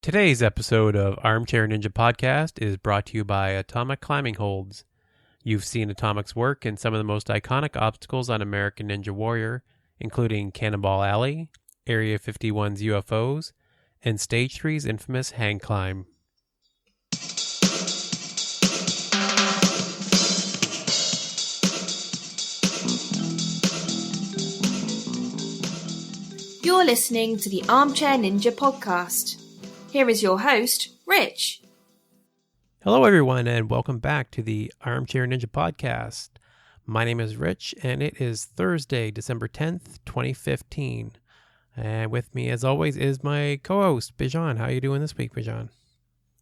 Today's episode of Armchair Ninja Podcast is brought to you by Atomic Climbing Holds. You've seen Atomic's work in some of the most iconic obstacles on American Ninja Warrior, including Cannonball Alley, Area 51's UFOs, and Stage 3's infamous hang climb. You're listening to the Armchair Ninja Podcast. Here is your host, Rich. Hello, everyone, and welcome back to the Armchair Ninja Podcast. My name is Rich, and it is Thursday, December 10th, 2015. And with me, as always, is my co-host, Bijan. How are you doing this week, Bijan?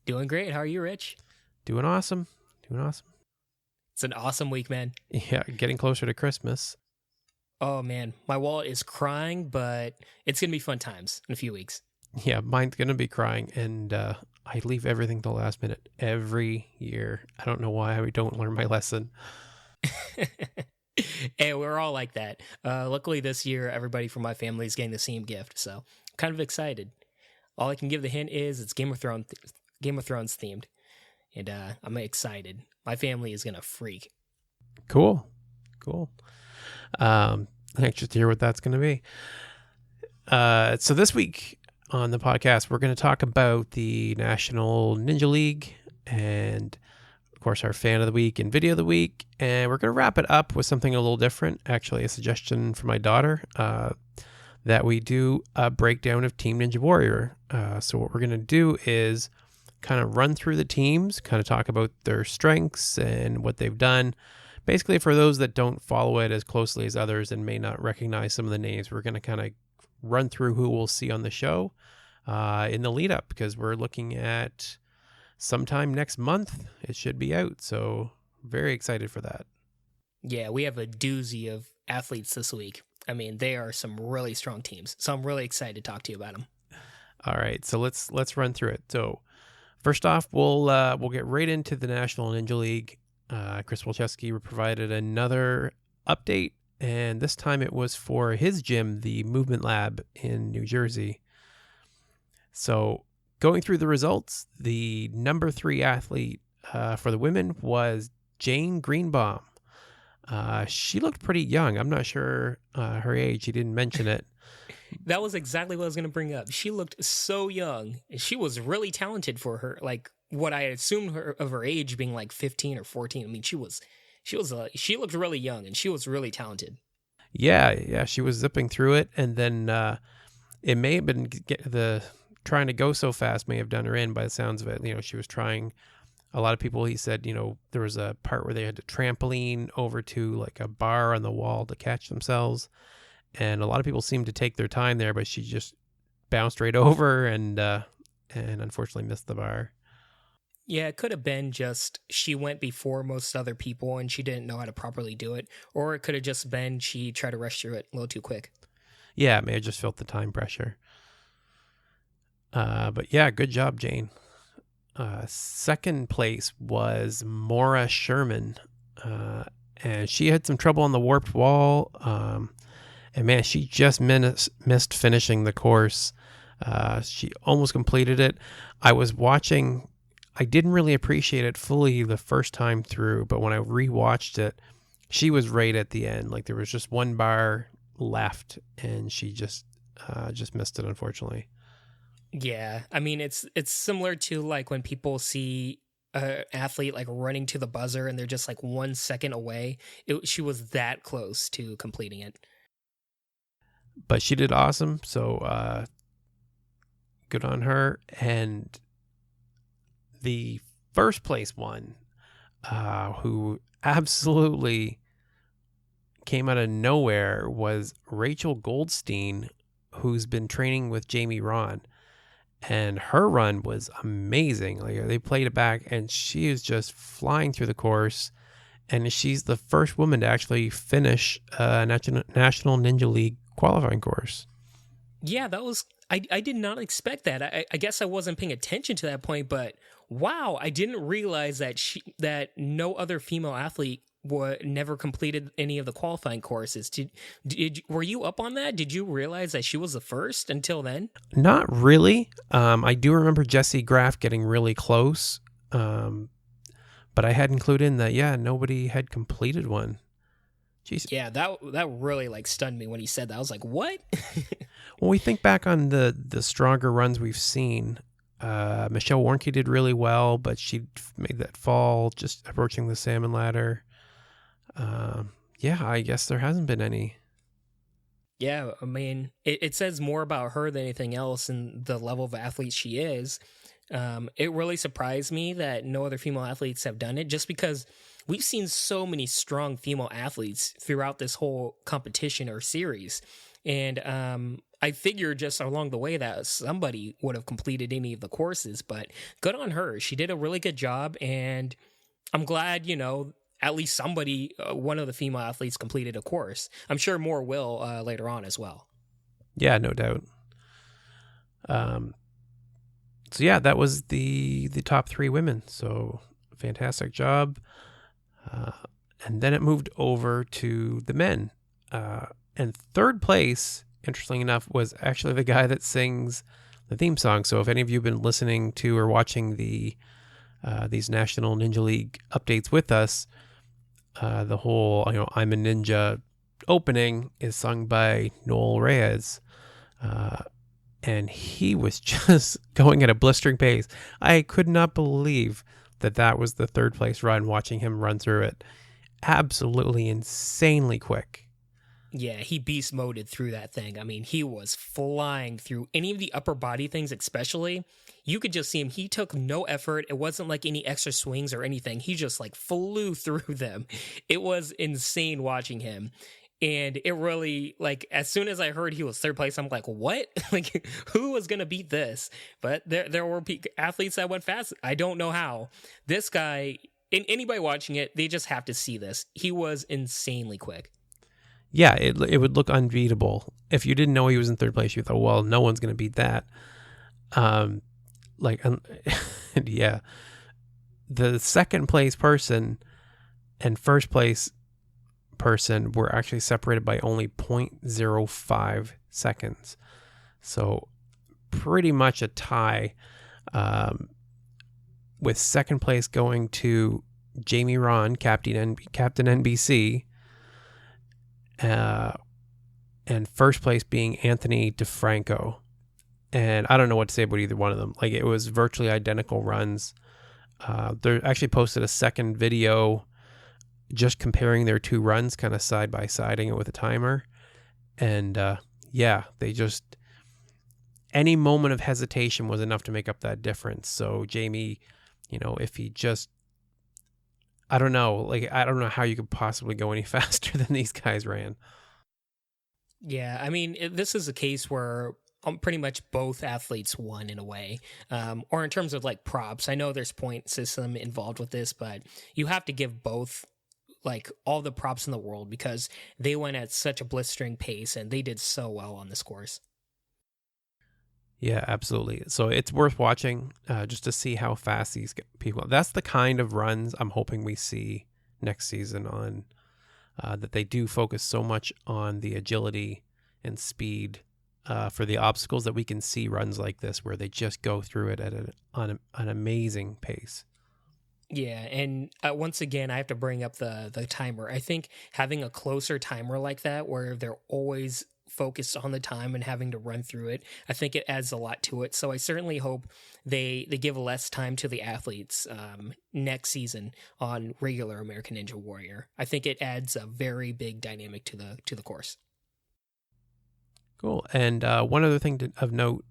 Doing great. How are you, Rich? Doing awesome. It's an awesome week, man. Yeah, getting closer to Christmas. Oh, man. My wallet is crying, but it's going to be fun times in a few weeks. Yeah, mine's going to be crying, and I leave everything to the last minute every year. I don't know why I don't learn my lesson. Hey, we're all like that. Luckily, this year, everybody from my family is getting the same gift, so I'm kind of excited. All I can give the hint is it's Game of Thrones themed, and I'm excited. My family is going to freak. Cool. Anxious to hear what that's going to be. So this week on the podcast, we're going to talk about the National Ninja League and, of course, our fan of the week and video of the week. And we're going to wrap it up with something a little different. Actually, a suggestion from my daughter that we do a breakdown of Team Ninja Warrior. So what we're going to do is kind of run through the teams, kind of talk about their strengths and what they've done. Basically, for those that don't follow it as closely as others and may not recognize some of the names, we're going to kind of run through who we'll see on the show in the lead up, because we're looking at sometime next month. It should be out. So very excited for that. Yeah, we have a doozy of athletes this week. I mean, they are some really strong teams. So I'm really excited to talk to you about them. All right. So let's run through it. So first off, we'll get right into the National Ninja League. Chris Wilczewski provided another update, and this time it was for his gym, the Movement Lab in New Jersey. So going through the results, the number 3 athlete for the women was Jane Greenbaum. She looked pretty young. I'm not sure her age. He didn't mention it. That was exactly what I was going to bring up. She looked so young, and she was really talented for her, like what I assumed of her age being like 15 or 14. I mean, she looked really young, and she was really talented. Yeah, she was zipping through it, and then it may have been trying to go so fast may have done her in by the sounds of it. You know, she was trying. A lot of people, he said, there was a part where they had to trampoline over to like a bar on the wall to catch themselves, and a lot of people seemed to take their time there, but she just bounced right over and unfortunately missed the bar. Yeah, it could have been just she went before most other people and she didn't know how to properly do it. Or it could have just been she tried to rush through it a little too quick. Yeah, it may have just felt the time pressure. But yeah, good job, Jane. Second place was Maura Sherman. And she had some trouble on the warped wall. And man, she just missed finishing the course. She almost completed it. I was watching. I didn't really appreciate it fully the first time through, but when I rewatched it, she was right at the end. Like there was just one bar left, and she just missed it, unfortunately. Yeah, I mean it's similar to like when people see an athlete like running to the buzzer and they're just like 1 second away. She was that close to completing it. But she did awesome, so good on her. And the first place one, who absolutely came out of nowhere, was Rachel Goldstein, who's been training with Jamie Rahn. And her run was amazing. Like they played it back, and she is just flying through the course. And she's the first woman to actually finish a National Ninja League qualifying course. Yeah, that was. I did not expect that. I guess I wasn't paying attention to that point, but wow, I didn't realize that no other female athlete never completed any of the qualifying courses. Were you up on that? Did you realize that she was the first until then? Not really. I do remember Jessie Graff getting really close, but I had included in that, nobody had completed one. Jeez. Yeah, that really like stunned me when he said that. I was like, what? When we think back on the stronger runs we've seen, Michelle Warnke did really well, but she made that fall just approaching the salmon ladder. I guess there hasn't been any. Yeah, I mean, it says more about her than anything else and the level of athlete she is. It really surprised me that no other female athletes have done it, just because we've seen so many strong female athletes throughout this whole competition or series. And I figured just along the way that somebody would have completed any of the courses, but good on her. She did a really good job, and I'm glad, at least somebody, one of the female athletes completed a course. I'm sure more will later on as well. Yeah, no doubt. That was the top 3 women. So fantastic job. And then it moved over to the men. And third place, interestingly enough, was actually the guy that sings the theme song. So if any of you have been listening to or watching these National Ninja League updates with us, the whole, I'm a Ninja opening is sung by Noel Reyes. And he was just going at a blistering pace. I could not believe that was the third place run, watching him run through it. Absolutely insanely quick. Yeah, he beast moded through that thing. I mean, he was flying through any of the upper body things, especially. You could just see him. He took no effort. It wasn't like any extra swings or anything. He just like flew through them. It was insane watching him. And it really, like, as soon as I heard he was third place, I'm like, what? Like, who was going to beat this? But there were athletes that went fast. I don't know how. This guy, anybody watching it, they just have to see this. He was insanely quick. Yeah, it would look unbeatable. If you didn't know he was in third place, you thought, well, no one's going to beat that. Yeah. The second place person and first place person were actually separated by only 0.05 seconds. So pretty much a tie, with second place going to Jamie Rahn, Captain NBC, and first place being Anthony DeFranco. And I don't know what to say about either one of them. Like, it was virtually identical runs. They actually posted a second video just comparing their 2 runs, kind of side by siding it with a timer. And they just, any moment of hesitation was enough to make up that difference. So Jamie, if he just, I don't know how you could possibly go any faster than these guys ran. Yeah, I mean, this is a case where pretty much both athletes won in a way, or in terms of like props. I know there's point system involved with this, but you have to give both like all the props in the world because they went at such a blistering pace and they did so well on this course. Yeah, absolutely. So it's worth watching just to see how fast these people. That's the kind of runs I'm hoping we see next season on that they do focus so much on the agility and speed for the obstacles that we can see runs like this where they just go through it at an amazing pace. Yeah, and once again, I have to bring up the timer. I think having a closer timer like that where they're always focused on the time and having to run through it, I think it adds a lot to it. So I certainly hope they give less time to the athletes next season on regular American Ninja Warrior. I think it adds a very big dynamic to the course. Cool. And one other thing of note,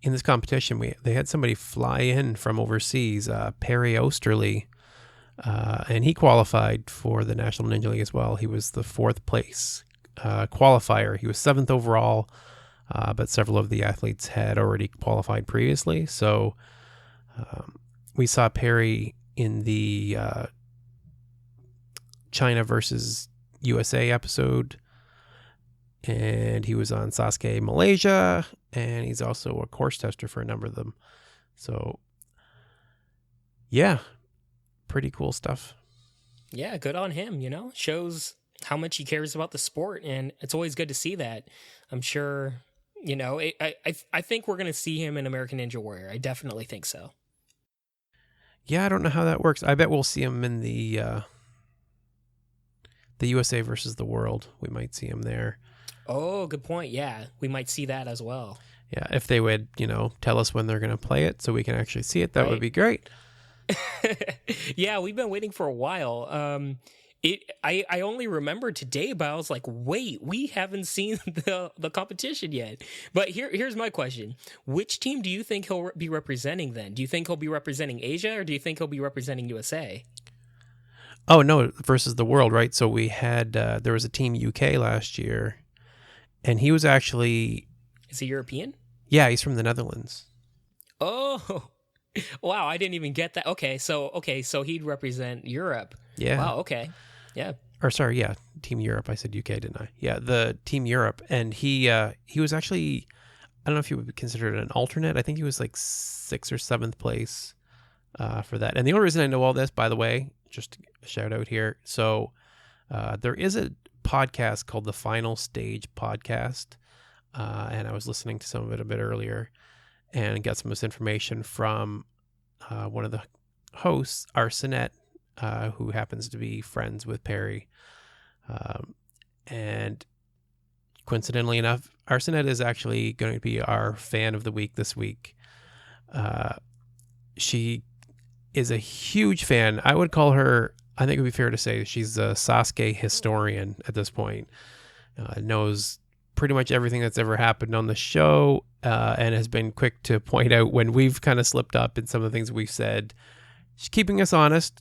in this competition, they had somebody fly in from overseas, Perry Osterley, and he qualified for the National Ninja League as well. He was the 4th place qualifier. He was 7th overall, but several of the athletes had already qualified previously. So we saw Perry in the China versus USA episode, and he was on Sasuke Malaysia, and he's also a course tester for a number of them. So, yeah, pretty cool stuff. Yeah, good on him, shows how much he cares about the sport, and it's always good to see that. I'm sure, I think we're going to see him in American Ninja Warrior. I definitely think so. Yeah, I don't know how that works. I bet we'll see him in the USA versus the world. We might see him there. Oh, good point. Yeah, we might see that as well. Yeah, if they would, tell us when they're going to play it so we can actually see it, that would be great. Yeah, we've been waiting for a while. I only remembered today, but I was like, wait, we haven't seen the competition yet. But here's my question. Which team do you think he'll be representing then? Do you think he'll be representing Asia, or do you think he'll be representing USA? Oh, no, versus the world, right? So we had, there was a team UK last year, and he was actually... Is he European? Yeah, he's from the Netherlands. Oh, wow, I didn't even get that. Okay, so he'd represent Europe. Yeah. Wow, okay. Yeah. Or sorry, yeah, Team Europe. I said UK, didn't I? Yeah, the Team Europe. And he was actually, I don't know if you would consider it an alternate. I think he was like 6th or 7th place for that. And the only reason I know all this, by the way, just a shout out here. So there is a podcast called the Final Stage Podcast. And I was listening to some of it a bit earlier and got some of this information from one of the hosts, Arsenette, who happens to be friends with Perry. And coincidentally enough, Arsenette is actually going to be our fan of the week this week. She is a huge fan. I would call her, I think it would be fair to say, she's a Sasuke historian at this point. Knows pretty much everything that's ever happened on the show, and has been quick to point out when we've kind of slipped up in some of the things we've said. She's keeping us honest,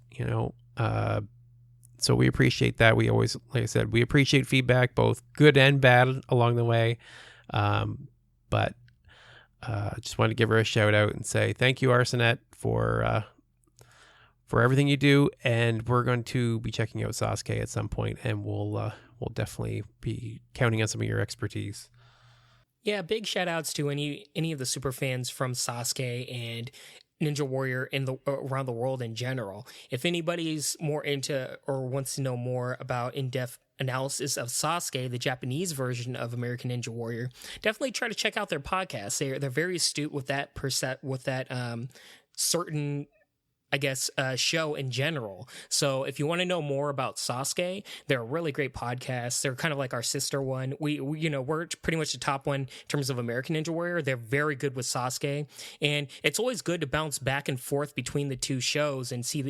so we appreciate that. We always, like I said, we appreciate feedback, both good and bad along the way. But just wanted to give her a shout out and say thank you, Arsenette, for everything you do. And we're going to be checking out Sasuke at some point, and we'll definitely be counting on some of your expertise. Yeah, big shout outs to any of the super fans from Sasuke and Ninja Warrior around the world in general. If anybody's more into or wants to know more about in-depth analysis of Sasuke, the Japanese version of American Ninja Warrior, definitely try to check out their podcast. They're very astute with that certain, I guess, show in general. So if you want to know more about Sasuke, they're a really great podcast. They're kind of like our sister one. We're pretty much the top one in terms of American Ninja Warrior. They're very good with Sasuke, and it's always good to bounce back and forth between the two shows and see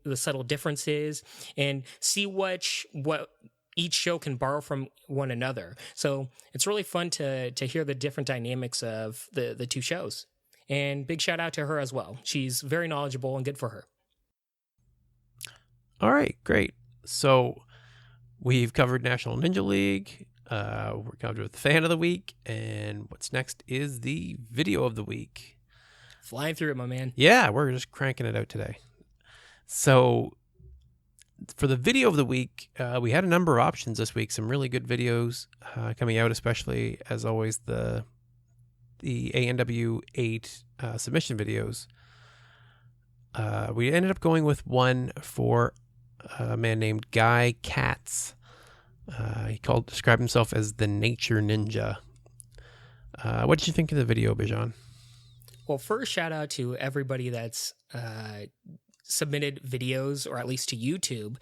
the subtle differences and see what each show can borrow from one another. So it's really fun to hear the different dynamics of the two shows. And big shout out to her as well. She's very knowledgeable and good for her. All right, great. So we've covered National Ninja League. We're covered the fan of the week. And what's next is the video of the week. Flying through it, my man. Yeah, we're just cranking it out today. So for the video of the week, we had a number of options this week. Some really good videos coming out, especially, as always, the ANW8 submission videos. We ended up going with one for a man named Guy Katz. He described himself as the Nature Ninja. What did you think of the video, Bijan? Well, first, shout out to everybody that's submitted videos, or at least to YouTube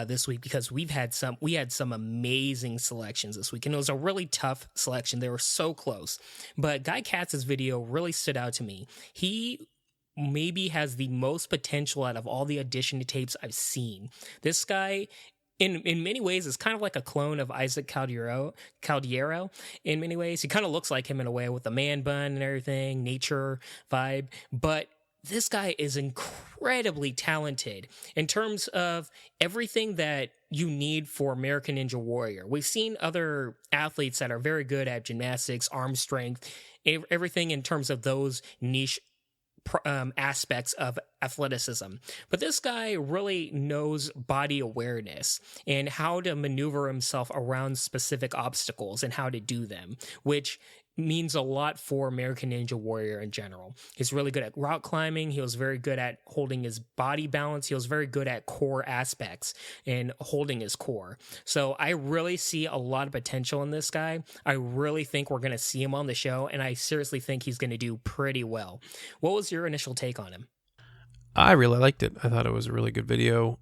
this week, because we had some amazing selections this week, and it was a really tough selection. They were so close, but Guy Katz's video really stood out to me. He maybe has the most potential out of all the audition tapes I've seen. This guy, in many ways, is kind of like a clone of Isaac Caldiero. In many ways, he kind of looks like him in a way, with the man bun and everything, nature vibe, but this guy is incredibly talented in terms of everything that you need for American Ninja Warrior. We've seen other athletes that are very good at gymnastics, arm strength, everything in terms of those niche aspects of athleticism. But this guy really knows body awareness and how to maneuver himself around specific obstacles and how to do them, which means a lot for American Ninja Warrior in general. He's really good at rock climbing. He was very good at holding his body balance. He was very good at core aspects and holding his core. So I really see a lot of potential in this guy. I really think we're going to see him on the show, and I seriously think he's going to do pretty well. What was your initial take on him? I really liked it. I thought it was a really good video.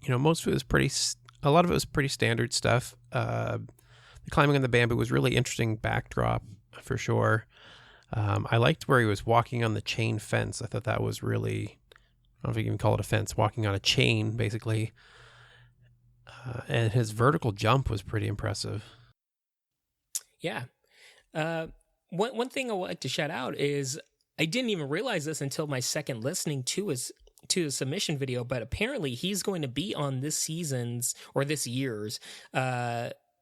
Most of it was a lot of it was pretty standard stuff. The climbing on the bamboo was really interesting backdrop for sure. I liked where he was walking on the chain fence. I thought that was really, I don't know if you can even call it a fence, walking on a chain basically. And his vertical jump was pretty impressive. Yeah. One thing I would like to shout out is I didn't even realize this until my second listening to his submission video, but apparently he's going to be on this year's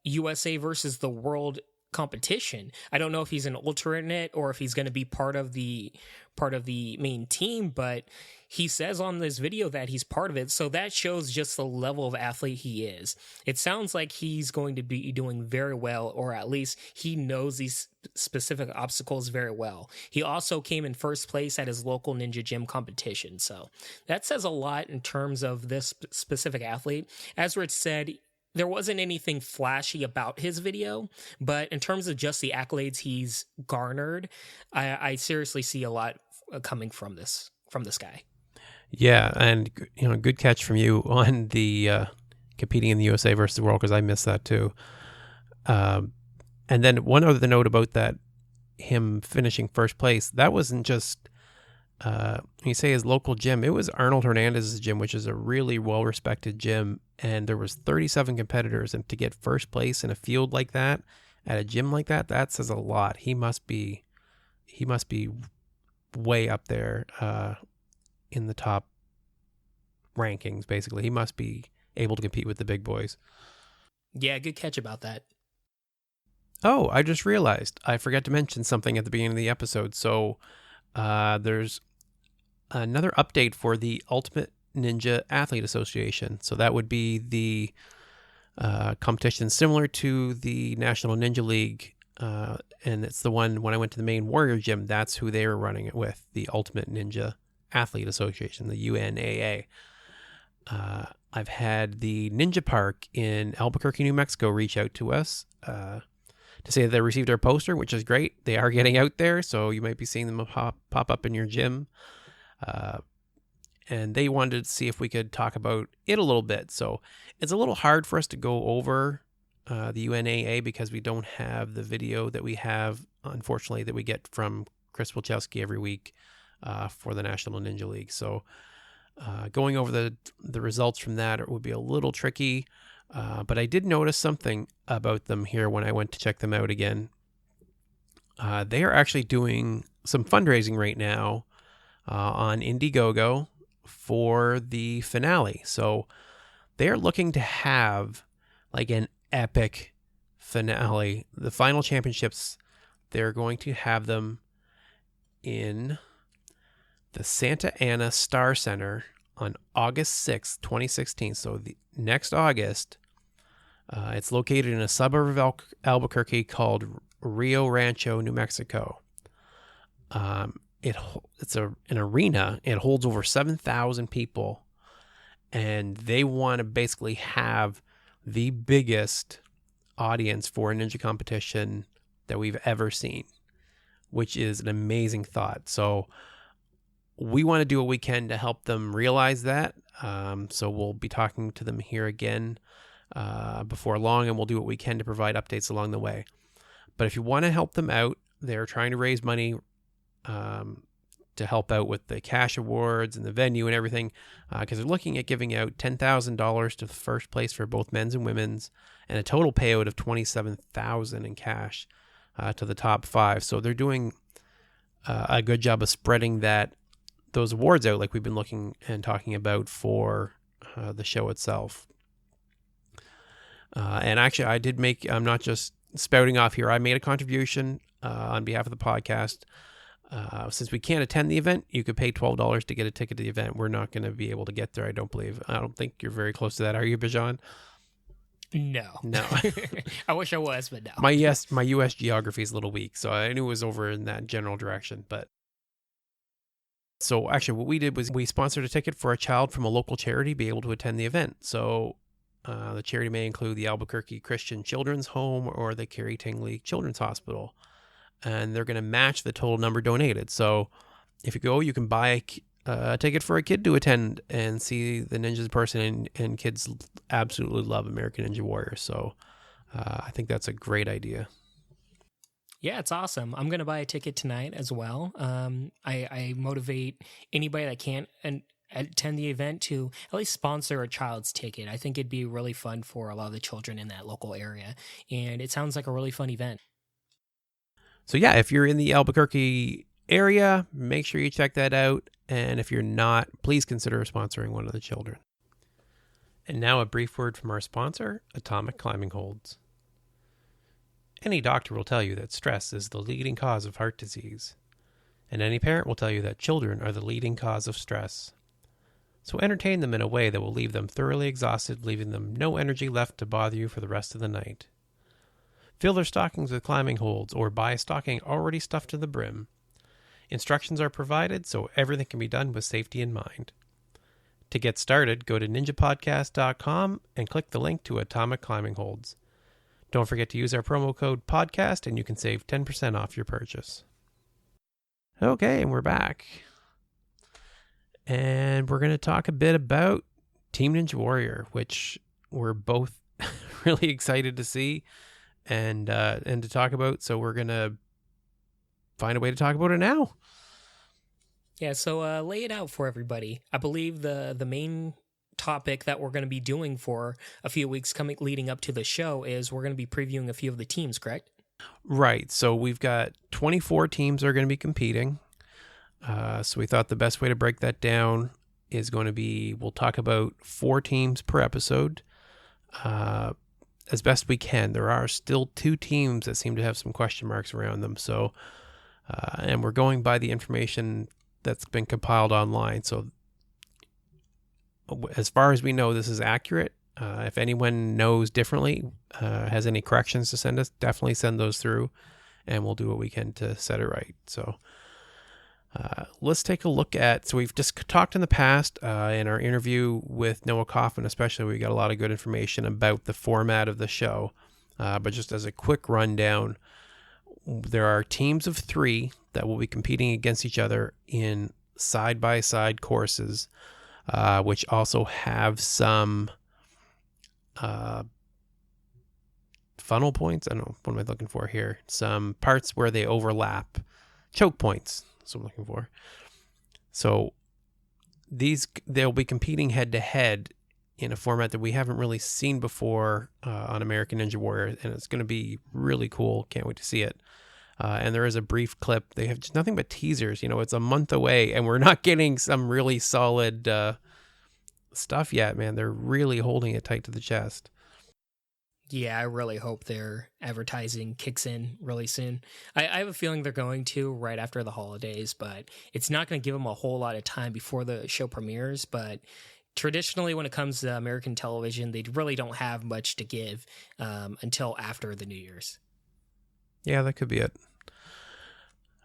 USA versus the World competition. I don't know if he's an alternate or if he's going to be part of the main team, but he says on this video that he's part of it, so that shows just the level of athlete he is. It sounds like he's going to be doing very well, or at least he knows these specific obstacles very well. He also came in first place at his local ninja gym competition, so that says a lot in terms of this specific athlete. As Rich said, there wasn't anything flashy about his video, but in terms of just the accolades he's garnered, I seriously see a lot coming from this guy. Yeah, and good catch from you on the competing in the USA versus the World, because I missed that too. And then one other note about that, him finishing first place, that wasn't just when you say his local gym, it was Arnold Hernandez's gym, which is a really well-respected gym, and there was 37 competitors, and to get first place in a field like that, at a gym like that, that says a lot. He must be way up there in the top rankings, basically. He must be able to compete with the big boys. Yeah, good catch about that. Oh, I just realized I forgot to mention something at the beginning of the episode. So there's another update for the Ultimate Ninja Athlete Association. So that would be the competition similar to the National Ninja League. And it's the one when I went to the main Warrior Gym, that's who they were running it with, the Ultimate Ninja Athlete Association, the UNAA. I've had the Ninja Park in Albuquerque, New Mexico reach out to us to say that they received our poster, which is great. They are getting out there, so you might be seeing them pop up in your gym. And they wanted to see if we could talk about it a little bit. So it's a little hard for us to go over the UNAA because we don't have the video that we have, unfortunately, that we get from Chris Wilczewski every week for the National Ninja League. So going over the results from that would be a little tricky. But I did notice something about them here when I went to check them out again. They are actually doing some fundraising right now on Indiegogo for the finale. So they're looking to have like an epic finale. The final championships, they're going to have them in the Santa Ana Star Center on August 6th, 2016. So the next August. It's located in a suburb of Albuquerque called Rio Rancho, New Mexico. It's an arena. It holds over 7,000 people, and they want to basically have the biggest audience for a ninja competition that we've ever seen, which is an amazing thought. So we want to do what we can to help them realize that. So we'll be talking to them here again before long, and we'll do what we can to provide updates along the way. But if you want to help them out, they're trying to raise money to help out with the cash awards and the venue and everything, because they're looking at giving out $10,000 to the first place for both men's and women's, and a total payout of $27,000 in cash to the top 5. So they're doing a good job of spreading those awards out, like we've been looking and talking about for the show itself. And actually, I'm not just spouting off here. I made a contribution on behalf of the podcast. Since we can't attend the event, you could pay $12 to get a ticket to the event. We're not going to be able to get there, I don't believe. I don't think you're very close to that, are you, Bijan? No. No. I wish I was, but no. My US geography is a little weak, so I knew it was over in that general direction. But so actually, what we did was we sponsored a ticket for a child from a local charity to be able to attend the event. So the charity may include the Albuquerque Christian Children's Home or the Carrie Tingley Children's Hospital, and they're going to match the total number donated. So if you go, you can buy a ticket for a kid to attend and see the ninjas in person, and kids absolutely love American Ninja Warrior. So I think that's a great idea. Yeah, it's awesome. I'm going to buy a ticket tonight as well. I motivate anybody that can't attend the event to at least sponsor a child's ticket. I think it'd be really fun for a lot of the children in that local area. And it sounds like a really fun event. So yeah, if you're in the Albuquerque area, make sure you check that out. And if you're not, please consider sponsoring one of the children. And now a brief word from our sponsor, Atomic Climbing Holds. Any doctor will tell you that stress is the leading cause of heart disease. And any parent will tell you that children are the leading cause of stress. So entertain them in a way that will leave them thoroughly exhausted, leaving them no energy left to bother you for the rest of the night. Fill their stockings with climbing holds or buy a stocking already stuffed to the brim. Instructions are provided so everything can be done with safety in mind. To get started, go to ninjapodcast.com and click the link to Atomic Climbing Holds. Don't forget to use our promo code PODCAST and you can save 10% off your purchase. Okay, and we're back. And we're going to talk a bit about Team Ninja Warrior, which we're both really excited to see and to talk about. So we're going to find a way to talk about it now. Yeah, so lay it out for everybody. I believe the main topic that we're going to be doing for a few weeks leading up to the show is we're going to be previewing a few of the teams, correct? Right. So we've got 24 teams that are going to be competing. So we thought the best way to break that down is going to be, we'll talk about 4 teams per episode as best we can. There are still 2 teams that seem to have some question marks around them. So, and we're going by the information that's been compiled online. So as far as we know, this is accurate. If anyone knows differently, has any corrections to send us, definitely send those through and we'll do what we can to set it right. So let's take a look at, so we've just talked in the past in our interview with Noah Kaufman, especially, we got a lot of good information about the format of the show. But just as a quick rundown, there are teams of 3 that will be competing against each other in side-by-side courses, which also have some funnel points. I don't know, what am I looking for here? Some parts where they overlap. Choke points. That's what I'm looking for. So they'll be competing head-to-head in a format that we haven't really seen before on American Ninja Warrior, and it's going to be really cool. Can't wait to see it. And there is a brief clip. They have just nothing but teasers. You know, it's a month away, and we're not getting some really solid stuff yet, man. They're really holding it tight to the chest. Yeah, I really hope their advertising kicks in really soon. I have a feeling they're going to right after the holidays, but it's not going to give them a whole lot of time before the show premieres. But traditionally, when it comes to American television, they really don't have much to give until after the New Year's. Yeah, that could be it.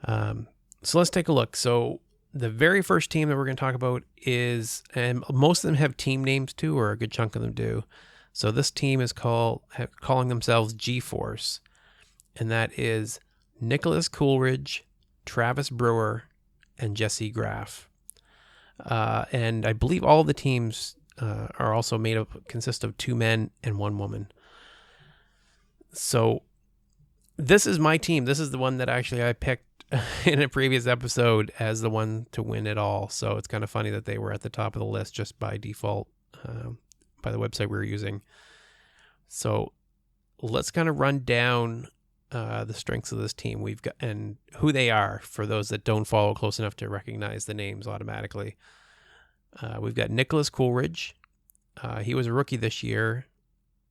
So let's take a look. So the very first team that we're going to talk about is, and most of them have team names too, or a good chunk of them do. So this team is calling themselves GForce, and that is Nicholas Coolidge, Travis Brewer, and Jessie Graff. And I believe all of the teams are also consist of 2 men and 1 woman. So this is my team. This is the one that actually I picked in a previous episode as the one to win it all. So it's kind of funny that they were at the top of the list just by default, by the website we were using. So let's kind of run down the strengths of this team we've got and who they are for those that don't follow close enough to recognize the names automatically. We've got Nicholas Coolidge. He was a rookie this year,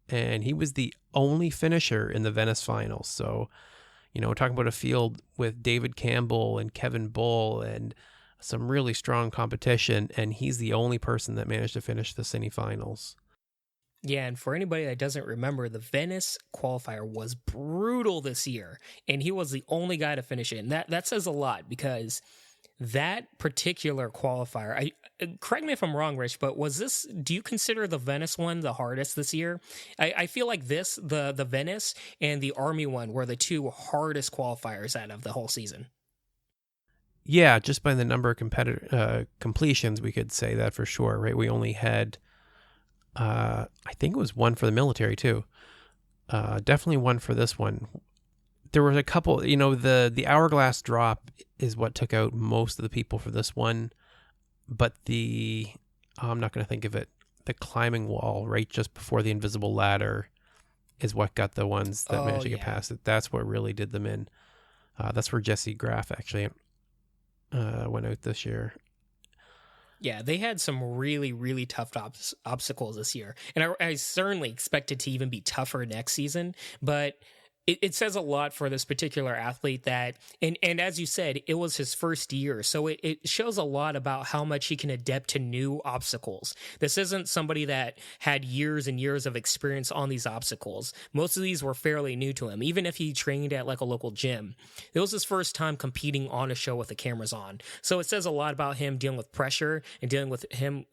and he was the only finisher in the Venice finals. So, you know, we're talking about a field with David Campbell and Kevin Bull and some really strong competition, and he's the only person that managed to finish the semifinals. Yeah, and for anybody that doesn't remember, the Venice qualifier was brutal this year, and he was the only guy to finish it. And that says a lot, because that particular qualifier, correct me if I'm wrong, Rich, but do you consider the Venice one the hardest this year? I feel like the Venice and the Army one were the two hardest qualifiers out of the whole season. Yeah, just by the number of completions, we could say that for sure, right? We only had, I think it was one for the military too. Definitely one for this one. There was a couple, the hourglass drop is what took out most of the people for this one. But I'm not going to think of it, the climbing wall right just before the invisible ladder is what got the ones that managed to get past it. That's what really did them in. That's where Jessie Graff actually went out this year. Yeah, they had some really, really tough obstacles this year. And I certainly expect it to even be tougher next season. But it says a lot for this particular athlete that, and as you said, it was his first year. So it shows a lot about how much he can adapt to new obstacles. This isn't somebody that had years and years of experience on these obstacles. Most of these were fairly new to him, even if he trained at like a local gym. It was his first time competing on a show with the cameras on. So it says a lot about him dealing with pressure and dealing with him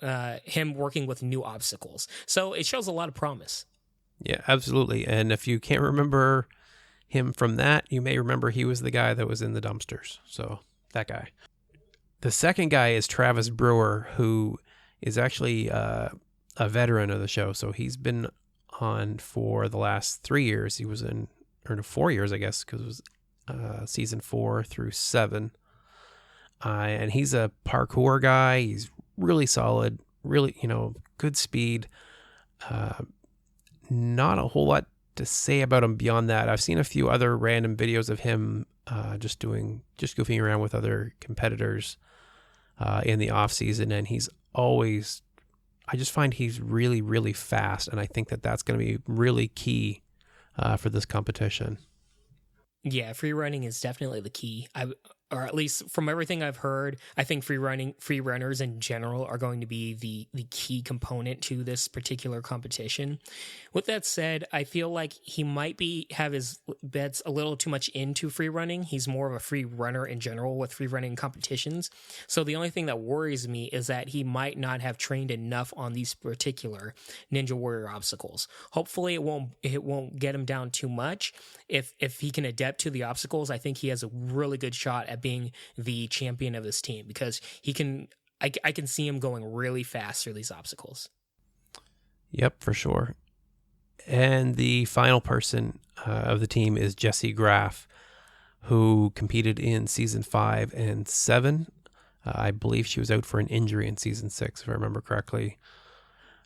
working with new obstacles. So it shows a lot of promise. Yeah, absolutely. And if you can't remember him from that, you may remember he was the guy that was in the dumpsters. So that guy. The second guy is Travis Brewer, who is actually a veteran of the show. So he's been on for the last 3 years. He was in, or 4 years, I guess, because it was season 4 through 7. And he's a parkour guy. He's really solid, really, good speed. Not a whole lot to say about him beyond that. I've seen a few other random videos of him just goofing around with other competitors in the off season, and I just find he's really, really fast, and I think that that's going to be really key for this competition. Yeah, free running is definitely the key. Or at least from everything I've heard, I think free runners in general are going to be the key component to this particular competition. With that said, I feel like he might have his bets a little too much into free running. He's more of a free runner in general with free running competitions. So the only thing that worries me is that he might not have trained enough on these particular Ninja Warrior obstacles. Hopefully it won't get him down too much. If he can adapt to the obstacles, I think he has a really good shot at being the champion of this team, because I can see him going really fast through these obstacles. Yep, for sure. And the final person of the team is Jessie Graff, who competed in season 5 and 7. I believe she was out for an injury in season 6, if I remember correctly.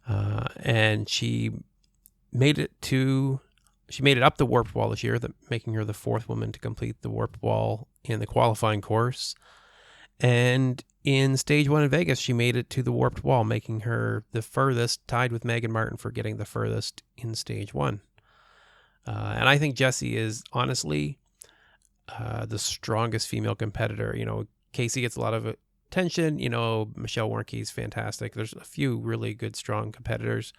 And she made it up the warped wall this year, making her the 4th woman to complete the warped wall in the qualifying course. And in stage 1 in Vegas, she made it to the warped wall, making her the furthest, tied with Meagan Martin for getting the furthest in stage 1. And I think Jessie is honestly the strongest female competitor. Casey gets a lot of attention. Michelle Warnke's fantastic. There's a few really good, strong competitors.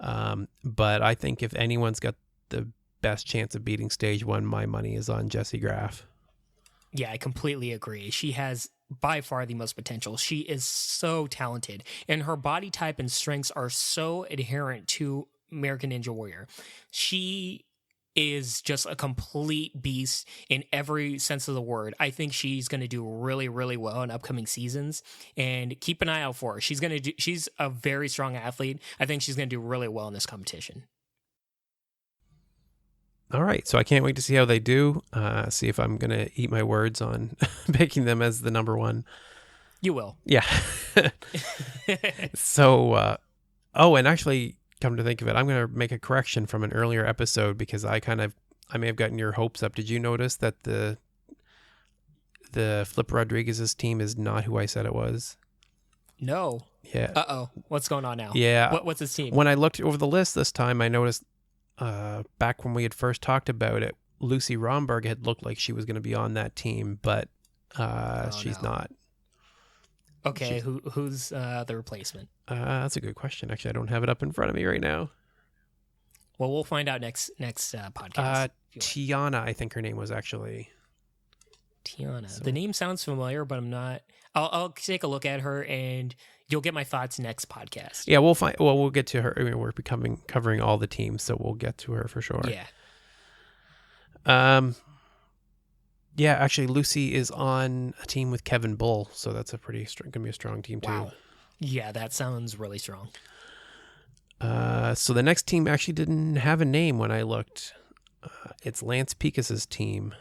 But I think if anyone's got the best chance of beating stage 1, my money is on Jessie Graff. Yeah, I completely agree. She has by far the most potential. She is so talented, and her body type and strengths are so adherent to American Ninja Warrior. She is just a complete beast in every sense of the word. I think she's going to do really, really well in upcoming seasons, and keep an eye out for her. She's a very strong athlete. I think she's going to do really well in this competition. All right, so I can't wait to see how they do. See if I'm going to eat my words on picking them as the number 1. You will. Yeah. So, and actually, come to think of it, I'm going to make a correction from an earlier episode, because I may have gotten your hopes up. Did you notice that the Flip Rodriguez's team is not who I said it was? No. Yeah. Uh-oh. What's going on now? Yeah. What's his team? When I looked over the list this time, I noticed back when we had first talked about it, Lucy Romberg had looked like she was going to be on that team, but she's not. Okay, who's the replacement? That's a good question. Actually, I don't have it up in front of me right now. Well, we'll find out next podcast. Tiana, I think her name was actually. Tiana. So- The name sounds familiar, but I'm not. I'll take a look at her, and you'll get my thoughts next podcast. Yeah, we'll get to her. I mean, we're covering all the teams, so we'll get to her for sure. Yeah. Yeah, actually, Lucy is on a team with Kevin Bull, so that's gonna be a strong team too. Wow. Yeah, that sounds really strong. So the next team actually didn't have a name when I looked. It's Lance Picas's team.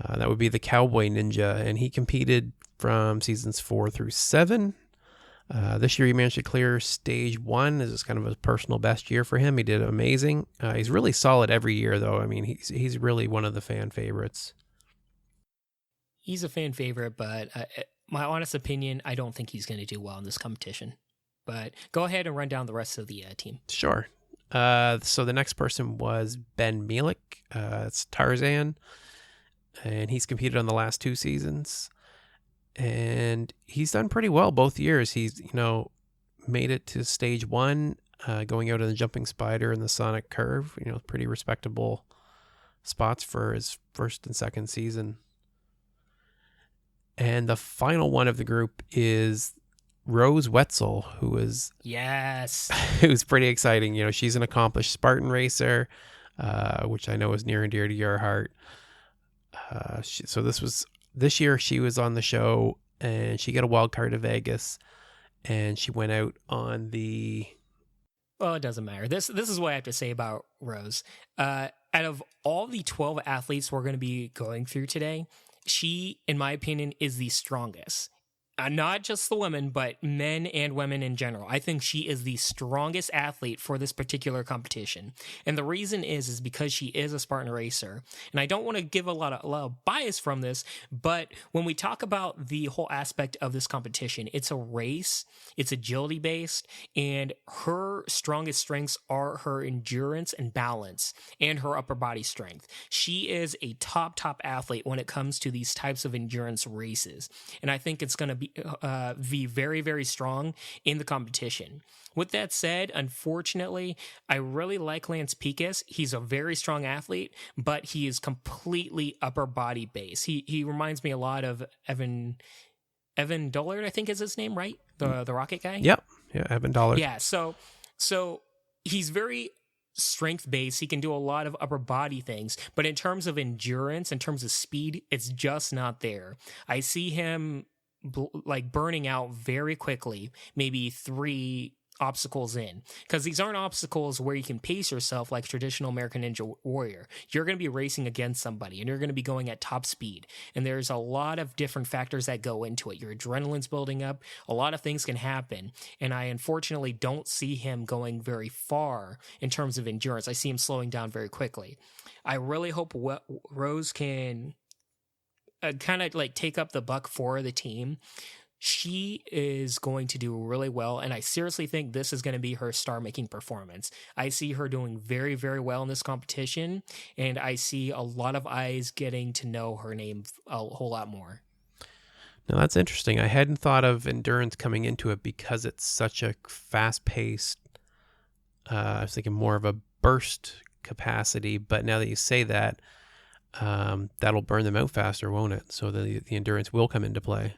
That would be the Cowboy Ninja, and he competed from seasons 4 through 7. This year he managed to clear stage 1. This is kind of a personal best year for him. He did amazing. He's really solid every year, though. I mean, he's really one of the fan favorites. He's a fan favorite, but my honest opinion, I don't think he's going to do well in this competition. But go ahead and run down the rest of the team. Sure. So the next person was Ben Melick. It's Tarzan, and he's competed on the last 2 seasons. And he's done pretty well both years. He's, made it to stage 1, going out in the jumping spider and the sonic curve, pretty respectable spots for his first and second season. And the final one of the group is Rose Wetzel, who's pretty exciting. She's an accomplished Spartan racer, which I know is near and dear to your heart. So this year she was on the show, and she got a wild card to Vegas, and she went out on the. Well, it doesn't matter. This is what I have to say about Rose. Out of all the 12 athletes we're going to be going through today, she, in my opinion, is the strongest. Not just the women, but men and women in general. I think she is the strongest athlete for this particular competition. And the reason is because she is a Spartan racer. And I don't want to give a lot of bias from this, but when we talk about the whole aspect of this competition, it's a race, it's agility based, and her strongest strengths are her endurance and balance and her upper body strength. She is a top athlete when it comes to these types of endurance races. And I think it's going to be very, very strong in the competition. With that said, unfortunately, I really like Lance Picas. He's a very strong athlete, but he is completely upper body based. He reminds me a lot of Evan Dollard, I think is his name, right? The rocket guy? Yep. Yeah, Evan Dollard. Yeah, so he's very strength based. He can do a lot of upper body things, but in terms of endurance, in terms of speed, it's just not there. I see him burning out very quickly, maybe 3 obstacles in, because these aren't obstacles where you can pace yourself like traditional American Ninja Warrior. You're going to be racing against somebody, and you're going to be going at top speed, and there's a lot of different factors that go into it. Your adrenaline's building up, a lot of things can happen, and I unfortunately don't see him going very far in terms of endurance. I see him slowing down very quickly. I really hope Rose can kind of take up the buck for the team. She is going to do really well, and I seriously think this is going to be her star-making performance. I see her doing very, very well in this competition, and I see a lot of eyes getting to know her name a whole lot more. Now, that's interesting. I hadn't thought of endurance coming into it because it's such a fast-paced, I was thinking more of a burst capacity, but now that you say that, that'll burn them out faster, won't it? So the endurance will come into play.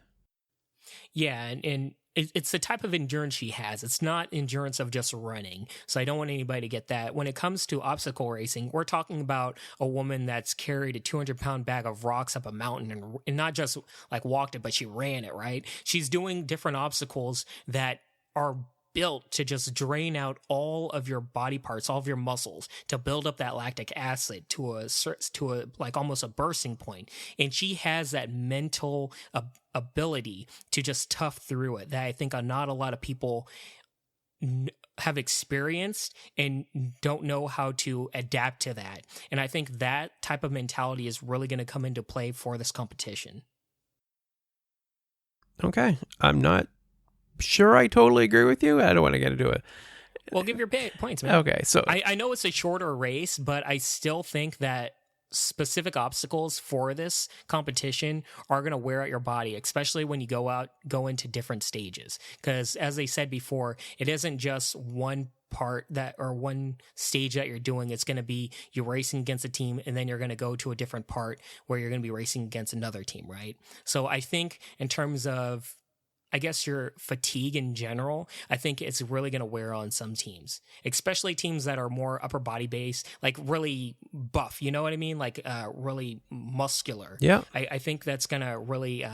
Yeah, and it's the type of endurance she has. It's not endurance of just running. So I don't want anybody to get that. When it comes to obstacle racing, we're talking about a woman that's carried a 200-pound bag of rocks up a mountain and not just walked it, but she ran it, right? She's doing different obstacles that are built to just drain out all of your body parts, all of your muscles, to build up that lactic acid to a almost a bursting point. And she has that mental ability to just tough through it that I think not a lot of people have experienced and don't know how to adapt to that. And I think that type of mentality is really going to come into play for this competition. Okay. I'm not sure I totally agree with you. I don't want to get into it. Well, give your points, man. Okay, so I know it's a shorter race, but I still think that specific obstacles for this competition are going to wear out your body, especially when you go into different stages. Because as they said before, it isn't just one part that, or one stage that you're doing. It's going to be you're racing against a team, and then you're going to go to a different part where you're going to be racing against another team, right? So I think in terms of, I guess, your fatigue in general, I think it's really going to wear on some teams, especially teams that are more upper body based, like really buff, you know what I mean? Like really muscular. Yeah. I think that's going to really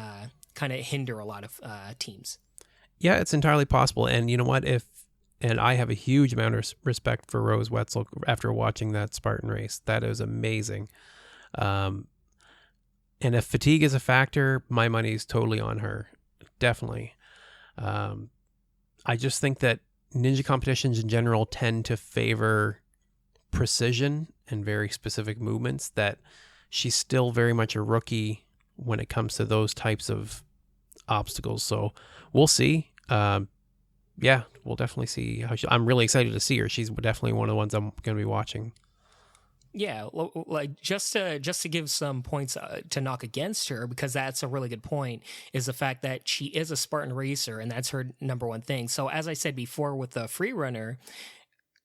kind of hinder a lot of teams. Yeah, it's entirely possible. And you know what? And I have a huge amount of respect for Rose Wetzel after watching that Spartan race. That is amazing. And if fatigue is a factor, my money's totally on her. Definitely. I just think that ninja competitions in general tend to favor precision and very specific movements, that she's still very much a rookie when it comes to those types of obstacles. So we'll see. Yeah, we'll definitely see how I'm really excited to see her. She's definitely one of the ones I'm going to be watching. Yeah, like just to give some points to knock against her, because that's a really good point, is the fact that she is a Spartan racer, and that's her number one thing. So as I said before with the free runner,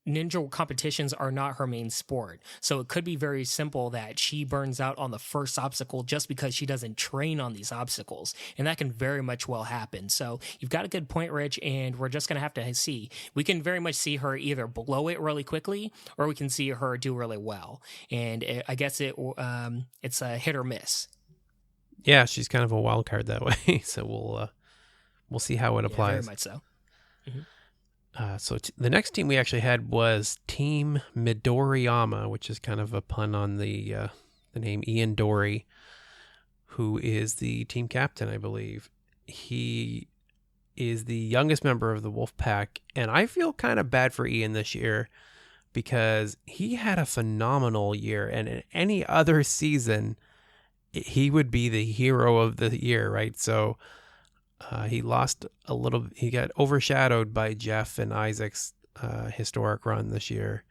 ninja competitions are not her main sport. So it could be very simple that she burns out on the first obstacle just because she doesn't train on these obstacles. And that can very much well happen. So you've got a good point, Rich, and we're just going to have to see. We can very much see her either blow it really quickly, or we can see her do really well. And I guess it's a hit or miss. Yeah, she's kind of a wild card that way. So we'll see how it applies. Very much so. Mm-hmm. So the next team we actually had was Team Midoriyama, which is kind of a pun on the name Ian Dory, who is the team captain, I believe. He is the youngest member of the Wolf Pack, and I feel kind of bad for Ian this year because he had a phenomenal year, and in any other season, he would be the hero of the year, right? So he lost a little. He got overshadowed by Jeff and Isaac's historic run this year.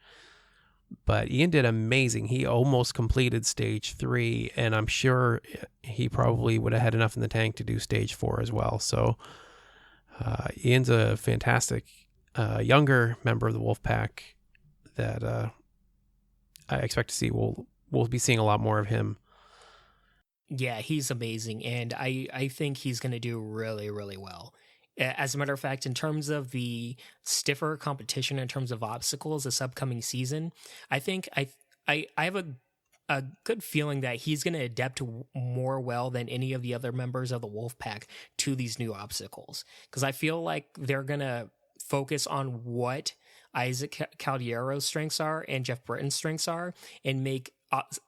But Ian did amazing. He almost completed stage 3, and I'm sure he probably would have had enough in the tank to do stage 4 as well. So Ian's a fantastic younger member of the Wolf Pack that I expect to see. We'll be seeing a lot more of him. Yeah, he's amazing, and I think he's going to do really, really well. As a matter of fact, in terms of the stiffer competition, in terms of obstacles this upcoming season, I think I have a good feeling that he's going to adapt more well than any of the other members of the Wolf Pack to these new obstacles, because I feel like they're going to focus on what Isaac Caldiero's strengths are and Jeff Britton's strengths are, and make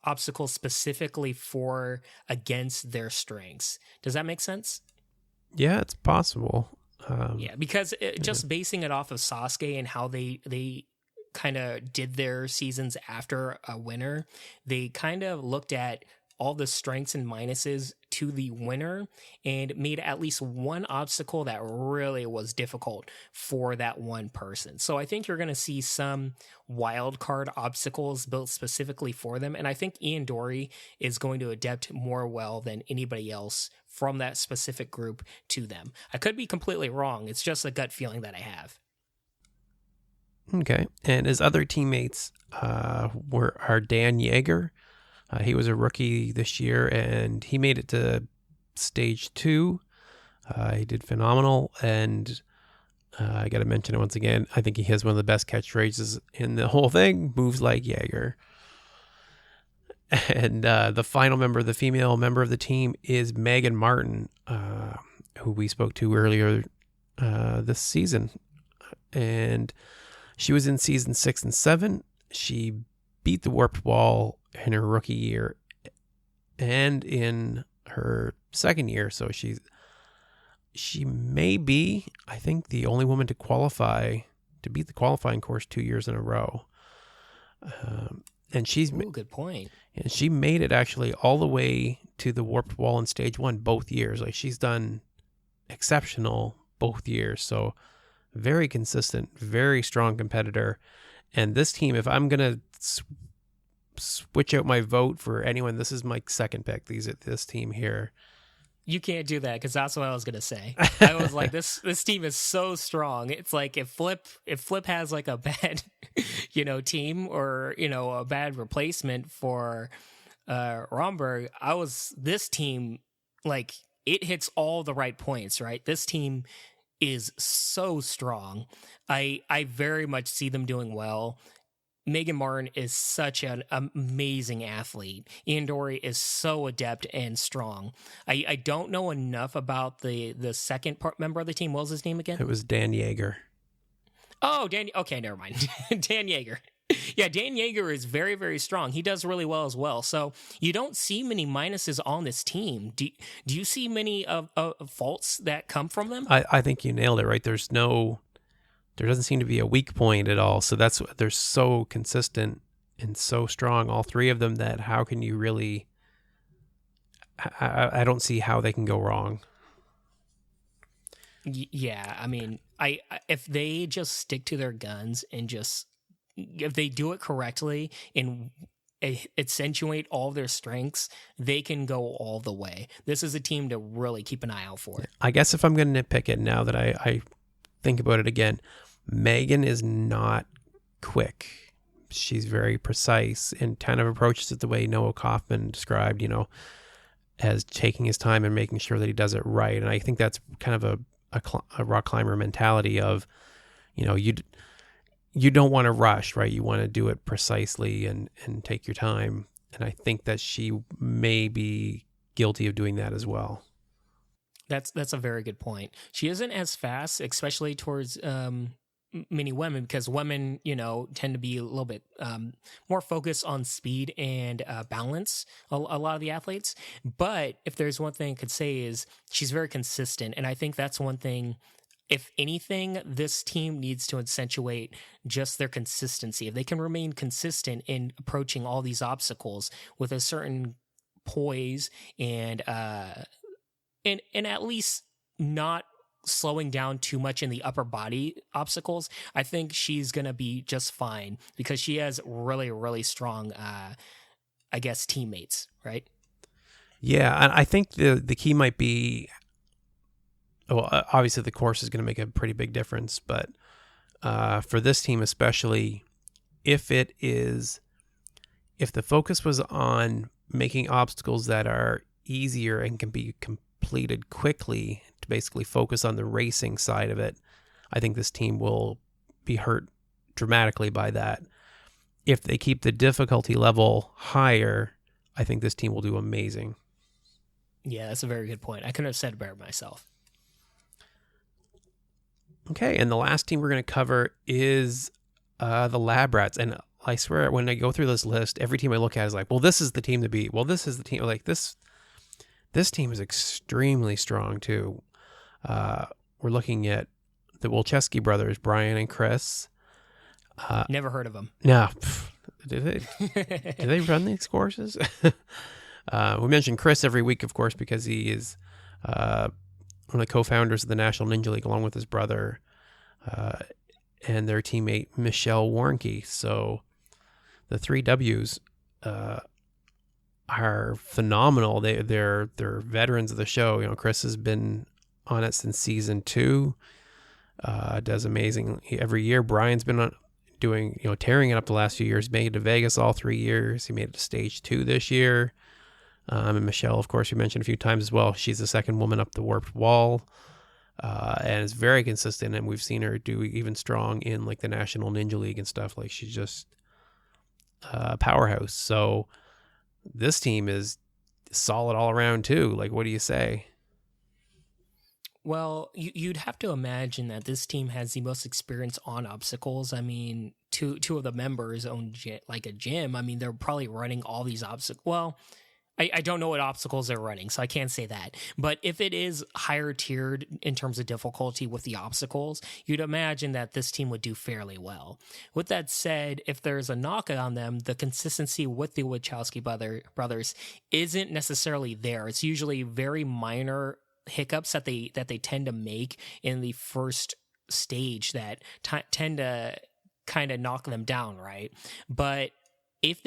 obstacles specifically for against their strengths. Does that make sense? Yeah, it's possible. Yeah, because just basing it off of Sasuke and how they kind of did their seasons after a winner, they kind of looked at all the strengths and minuses to the winner and made at least one obstacle that really was difficult for that one person. So I think you're going to see some wild card obstacles built specifically for them. And I think Ian Dory is going to adapt more well than anybody else from that specific group to them. I could be completely wrong. It's just a gut feeling that I have. Okay. And his other teammates are Dan Yeager. He was a rookie this year, and he made it to stage 2. He did phenomenal, and I got to mention it once again. I think he has one of the best catchphrases in the whole thing, moves like Yeager. And the final member, the female member of the team, is Meagan Martin, who we spoke to earlier this season. And she was in season 6 and 7. She beat the warped wall in her rookie year and in her second year. So she may be, I think, the only woman to beat the qualifying course 2 years in a row. And she's good point. And she made it actually all the way to the warped wall in stage 1 both years. Like, she's done exceptional both years. So very consistent, very strong competitor. And this team, if I'm going to switch out my vote for anyone, this is my second pick. This team here You can't do that because that's what I was gonna say. I was like, this team is so strong. It's like if Flip has like a bad, team or a bad replacement for Romberg, this team, like, it hits all the right points, right? This team is so strong. I very much see them doing well. Meagan Martin is such an amazing athlete. Ian Dory is so adept and strong. I don't know enough about the second member of the team. What was his name again? It was Dan Yeager. Oh, Dan. Okay, never mind. Dan Yeager. Yeah, Dan Yeager is very, very strong. He does really well as well. So you don't see many minuses on this team. Do you see many faults that come from them? I think you nailed it, right? There doesn't seem to be a weak point at all. So they're so consistent and so strong, all three of them, that how can you really... I don't see how they can go wrong. Yeah, I mean, if they just stick to their guns and if they do it correctly and accentuate all their strengths, they can go all the way. This is a team to really keep an eye out for. I guess if I'm going to nitpick it now that I think about it again, Meagan is not quick. She's very precise and kind of approaches it the way Noah Kaufman described, as taking his time and making sure that he does it right. And I think that's kind of a rock climber mentality of, you don't want to rush, right? You want to do it precisely and take your time. And I think that she may be guilty of doing that as well. That's a very good point. She isn't as fast, especially towards many women, because women, tend to be a little bit more focused on speed and balance, a lot of the athletes. But if there's one thing I could say is she's very consistent. And I think that's one thing, if anything, this team needs to accentuate just their consistency. If they can remain consistent in approaching all these obstacles with a certain poise and at least not slowing down too much in the upper body obstacles, I think she's going to be just fine because she has really, really strong, teammates, right? Yeah, and I think the key might be, well, obviously the course is going to make a pretty big difference, but for this team especially, if the focus was on making obstacles that are easier and can be completed quickly to basically focus on the racing side of it, I think this team will be hurt dramatically by that. If they keep the difficulty level higher, I think this team will do amazing. Yeah, that's a very good point. I couldn't have said it better myself. Okay, and the last team we're going to cover is the Lab Rats. And I swear, when I go through this list, every team I look at is like, well, this is the team to beat. Well, this is the team. Like, this team is extremely strong, too. We're looking at the Wilczewski brothers, Brian and Chris. Never heard of them. No. Do they run these courses? We mention Chris every week, of course, because he is... one of the co-founders of the National Ninja League, along with his brother and their teammate Michelle Warnke. So the three W's are phenomenal. They're veterans of the show. Chris has been on it since season 2. Does amazing every year. Brian's been doing tearing it up the last few years. Made it to Vegas all 3 years. He made it to stage 2 this year. And Michelle, of course, we mentioned a few times as well. She's the second woman up the warped wall, and is very consistent. And we've seen her do even strong in like the National Ninja League and stuff. Like, she's just a powerhouse. So this team is solid all around too. Like, what do you say? Well, you'd have to imagine that this team has the most experience on obstacles. I mean, two of the members own like a gym. I mean, they're probably running all these obstacles. Well, I don't know what obstacles they're running, so I can't say that. But if it is higher tiered in terms of difficulty with the obstacles, you'd imagine that this team would do fairly well. With that said, if there's a knock on them, the consistency with the Wachowski brothers isn't necessarily there. It's usually very minor hiccups that they tend to make in the first stage that tend to kind of knock them down, right? But if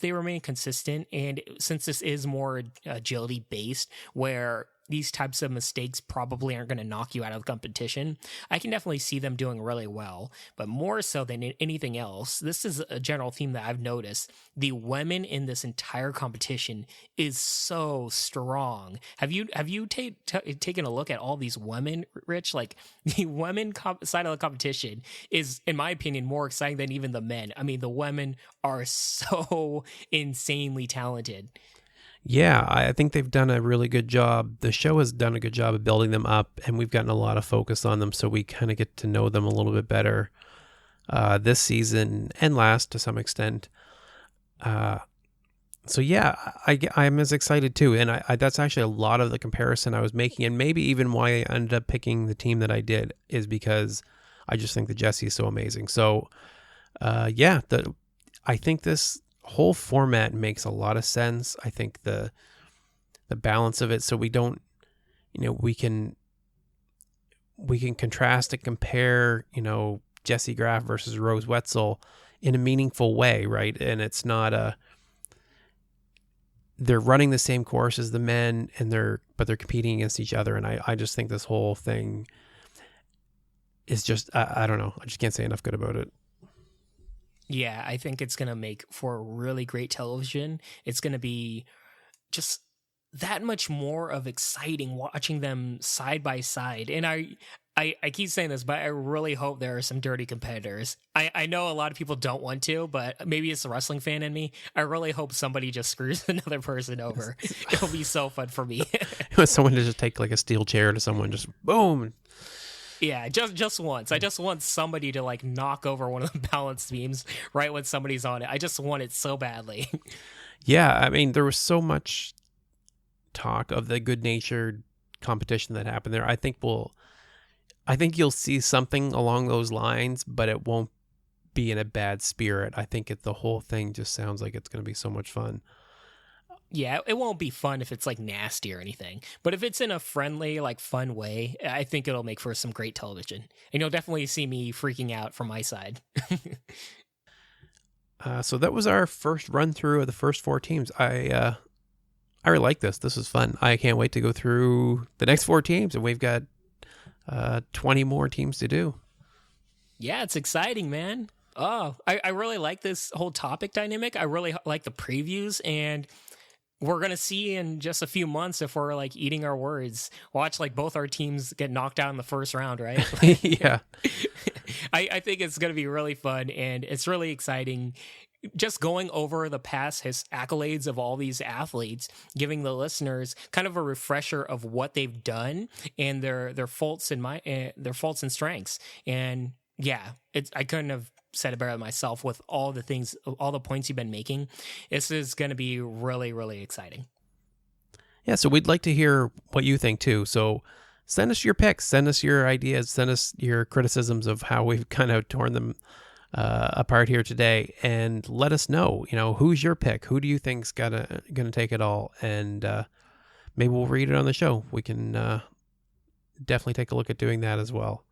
they remain consistent, and since this is more agility based, where these types of mistakes probably aren't going to knock you out of the competition. I can definitely see them doing really well, but more so than anything else, this is a general theme that I've noticed. The women in this entire competition is so strong. Have you taken a look at all these women, Rich? Like, the women side of the competition is, in my opinion, more exciting than even the men. I mean, the women are so insanely talented. Yeah, I think they've done a really good job. The show has done a good job of building them up, and we've gotten a lot of focus on them, so we kind of get to know them a little bit better this season and last to some extent. So yeah, I'm as excited too, and I that's actually a lot of the comparison I was making, and maybe even why I ended up picking the team that I did is because I just think that Jessie is so amazing. So yeah, I think this whole format makes a lot of sense. I think the balance of it, so we don't, we can contrast and compare, Jessie Graff versus Rose Wetzel in a meaningful way, right? And it's not they're running the same course as the men, but they're competing against each other. And I just think this whole thing is just, I don't know. I just can't say enough good about it. Yeah, I think it's going to make for really great television. It's going to be just that much more of exciting watching them side by side. And I keep saying this, but I really hope there are some dirty competitors. I know a lot of people don't want to, but maybe it's the wrestling fan in me. I really hope somebody just screws another person over. It'll be so fun for me. Someone to just take like a steel chair to someone, just boom. Yeah, just once. I just want somebody to like knock over one of the balance beams right when somebody's on it. I just want it so badly. Yeah, I mean, there was so much talk of the good-natured competition that happened there. I think you'll see something along those lines, but it won't be in a bad spirit. I think the whole thing just sounds like it's going to be so much fun. Yeah, it won't be fun if it's like nasty or anything. But if it's in a friendly, like fun way, I think it'll make for some great television. And you'll definitely see me freaking out from my side. So that was our first run through of the first 4 teams. I really like this. This is fun. I can't wait to go through the next 4 teams, and we've got 20 more teams to do. Yeah, it's exciting, man. Oh, I really like this whole topic dynamic. I really like the previews, and we're going to see in just a few months if we're like eating our words. Watch like both our teams get knocked out in the first round, right? Yeah. I think it's going to be really fun, and it's really exciting. Just going over the past accolades of all these athletes, giving the listeners kind of a refresher of what they've done and their faults and strengths. And yeah, I couldn't have said it better myself with all the points you've been making. This is going to be really, really exciting. Yeah, so we'd like to hear what you think too. So send us your picks, send us your ideas, send us your criticisms of how we've kind of torn them apart here today, and let us know, who's your pick? Who do you think's gonna take it all? And maybe we'll read it on the show. We can definitely take a look at doing that as well.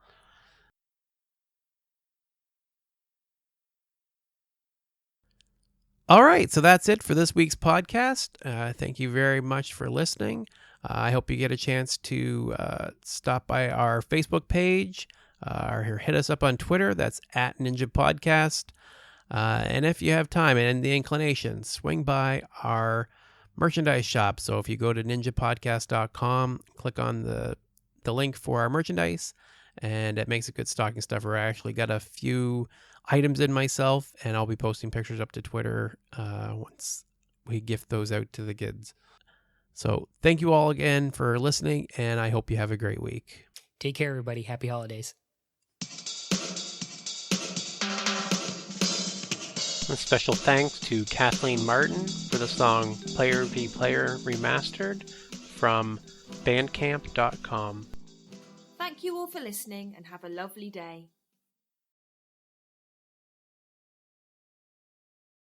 All right, so that's it for this week's podcast. Thank you very much for listening. I hope you get a chance to stop by our Facebook page, or hit us up on Twitter. That's @NinjaPodcast. And if you have time and the inclination, swing by our merchandise shop. So if you go to ninjapodcast.com, click on the link for our merchandise, and it makes a good stocking stuffer. I actually got a few items in myself, and I'll be posting pictures up to Twitter once we gift those out to the kids. So thank you all again for listening, and I hope you have a great week. Take care, everybody. Happy holidays. A special thanks to Kathleen Martin for the song Player v Player Remastered from bandcamp.com. Thank you all for listening, and have a lovely day.